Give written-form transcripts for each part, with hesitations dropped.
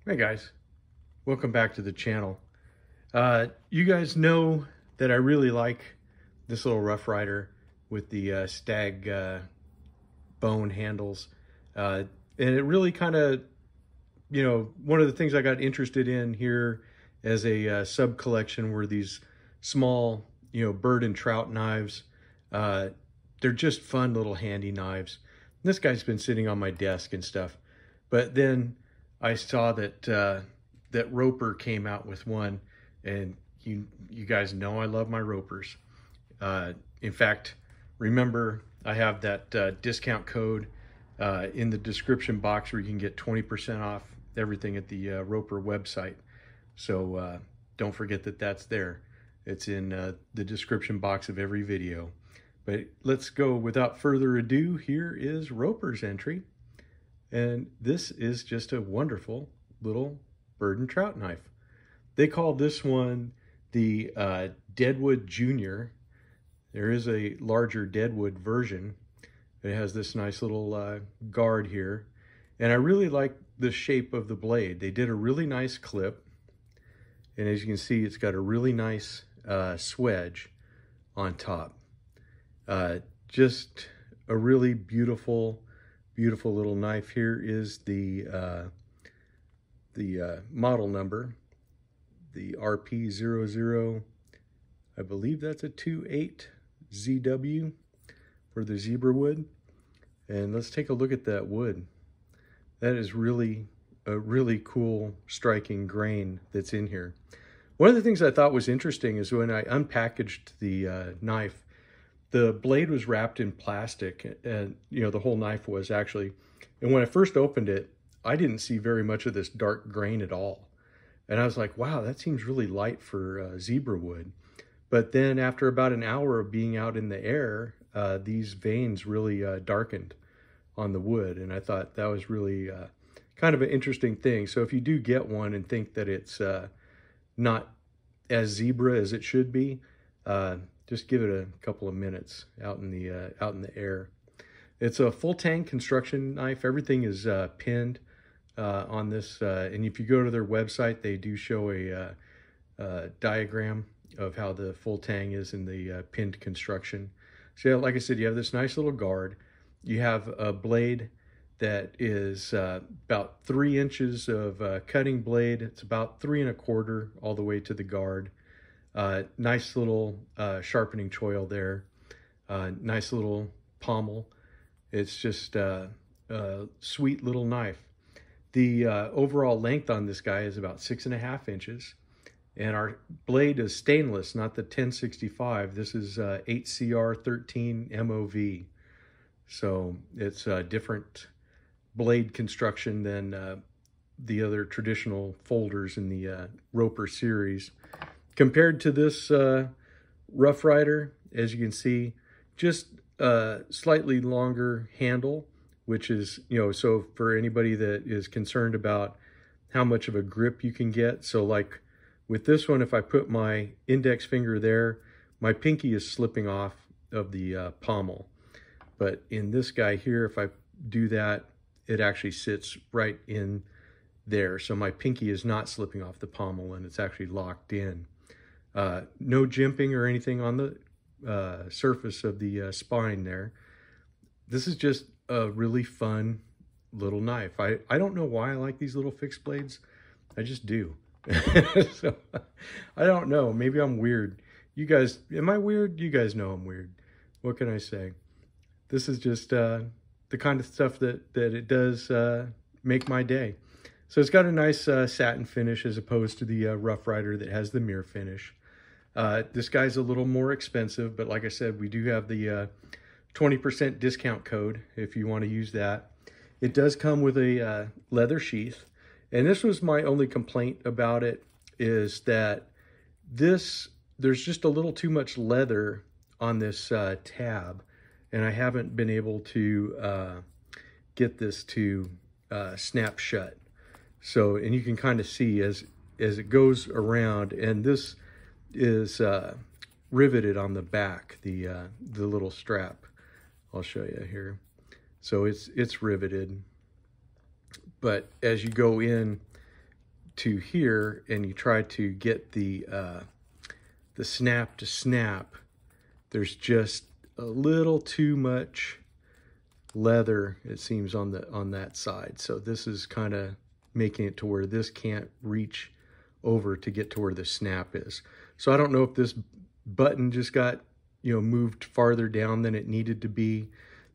Hey guys, welcome back to the channel. You guys know that I really like this little Rough Rider with the stag bone handles. And it really kind of, one of the things I got interested in here as a sub collection were these small, bird and trout knives. They're just fun little handy knives. This guy's been sitting on my desk and stuff. But then I saw that that Roper came out with one, and you guys know I love my Ropers. In fact, remember I have that discount code in the description box where you can get 20% off everything at the Roper website. So don't forget that that's there. It's in the description box of every video. But let's go without further ado. Here is Roper's entry. And this is just a wonderful little bird and trout knife. They call this one the Deadwood Jr. There is a larger Deadwood version. It has this nice little guard here. And I really like the shape of the blade. They did a really nice clip. And as you can see, it's got a really nice swedge on top. Just a really beautiful little knife. Here is the model number, the RP00. I believe that's a 28 ZW for the zebra wood. And let's take a look at that wood. That is really a really cool, striking grain that's in here. One of the things I thought was interesting is when I unpackaged the knife, the blade was wrapped in plastic, and the whole knife was actually. And when I first opened it, I didn't see very much of this dark grain at all. And I was like, wow, that seems really light for zebra wood. But then after about an hour of being out in the air, these veins really darkened on the wood. And I thought that was really kind of an interesting thing. So if you do get one and think that it's not as zebra as it should be, just give it a couple of minutes out in the air. It's a full tang construction knife. Everything is pinned on this, and if you go to their website, they do show a diagram of how the full tang is in the pinned construction. So yeah, like I said, you have this nice little guard. You have a blade that is about 3 inches of cutting blade. It's about 3 1/4 all the way to the guard. Nice little sharpening choil there. Nice little pommel. It's just a sweet little knife. The overall length on this guy is about 6 1/2 inches. And our blade is stainless, not the 1065. This is 8CR13 MOV. So it's a different blade construction than the other traditional folders in the Roper series. Compared to this Rough Rider, as you can see, just a slightly longer handle, which is, so for anybody that is concerned about how much of a grip you can get. So like with this one, if I put my index finger there, my pinky is slipping off of the pommel. But in this guy here, if I do that, it actually sits right in there. So my pinky is not slipping off the pommel and it's actually locked in. No jimping or anything on the surface of the spine there. This is just a really fun little knife. I don't know why I like these little fixed blades. I just do. So I don't know. Maybe I'm weird. You guys, am I weird? You guys know I'm weird. What can I say? This is just the kind of stuff that it does make my day. So it's got a nice satin finish as opposed to the Rough Rider that has the mirror finish. This guy's a little more expensive, but like I said, we do have the 20% discount code if you want to use that. It does come with a leather sheath. And this was my only complaint about it, is that there's just a little too much leather on this tab. And I haven't been able to get this to snap shut. So, and you can kind of see as it goes around, and this is riveted on the back, the little strap. I'll show you here. So it's riveted. But as you go in, to here and you try to get the snap to snap, there's just a little too much leather, it seems, on that side. So this is kind of making it to where this can't reach over to get to where the snap is. So I don't know if this button just got, you know, moved farther down than it needed to be.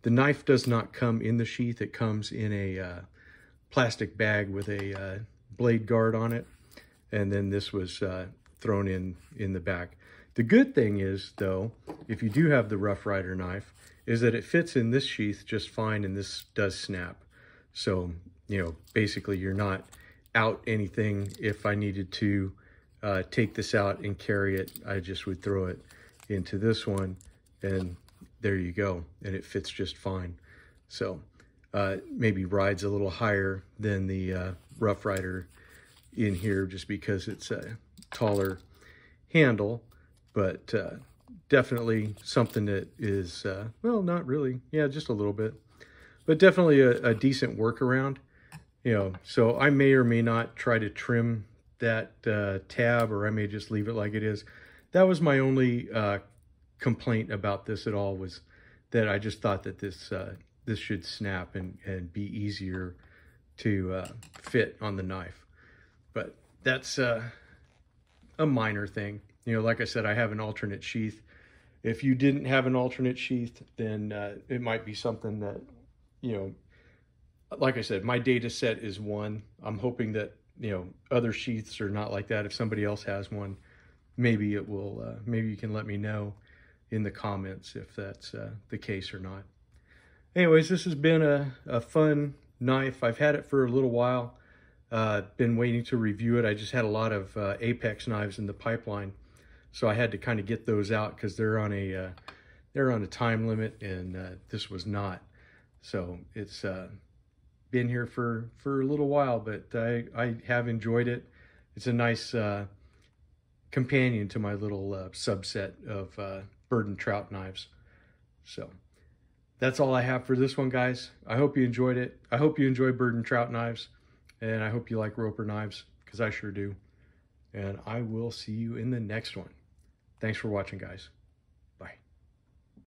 The knife does not come in the sheath. It comes in a plastic bag with a blade guard on it. And then this was thrown in the back. The good thing is, though, if you do have the Rough Rider knife, is that it fits in this sheath just fine, and this does snap. So, you know, basically you're not out anything. If I needed to take this out and carry it, I just would throw it into this one, and there you go, and it fits just fine. So maybe rides a little higher than the Rough Rider in here, just because it's a taller handle, but definitely something that is, well, not really, yeah, just a little bit, but definitely a decent workaround, you know. So I may or may not try to trim that tab, or I may just leave it like it is. That was my only complaint about this at all, was that I just thought that this should snap and be easier to fit on the knife. But that's a minor thing. You know, like I said, I have an alternate sheath. If you didn't have an alternate sheath, then it might be something that, you know, like I said, my data set is 1. I'm hoping that, you know, other sheaths are not like that. If somebody else has one, maybe it will, maybe you can let me know in the comments if that's the case or not. Anyways, this has been a fun knife. I've had it for a little while. Been waiting to review it. I just had a lot of Apex knives in the pipeline, so I had to kind of get those out because they're on a time limit, and this was not. So it's been here for a little while, but I have enjoyed it. It's a nice companion to my little subset of bird and trout knives. So that's all I have for this one, guys. I hope you enjoyed it. I hope you enjoy bird and trout knives, and I hope you like Roper knives, because I sure do. And I will see you in the next one. Thanks for watching, guys.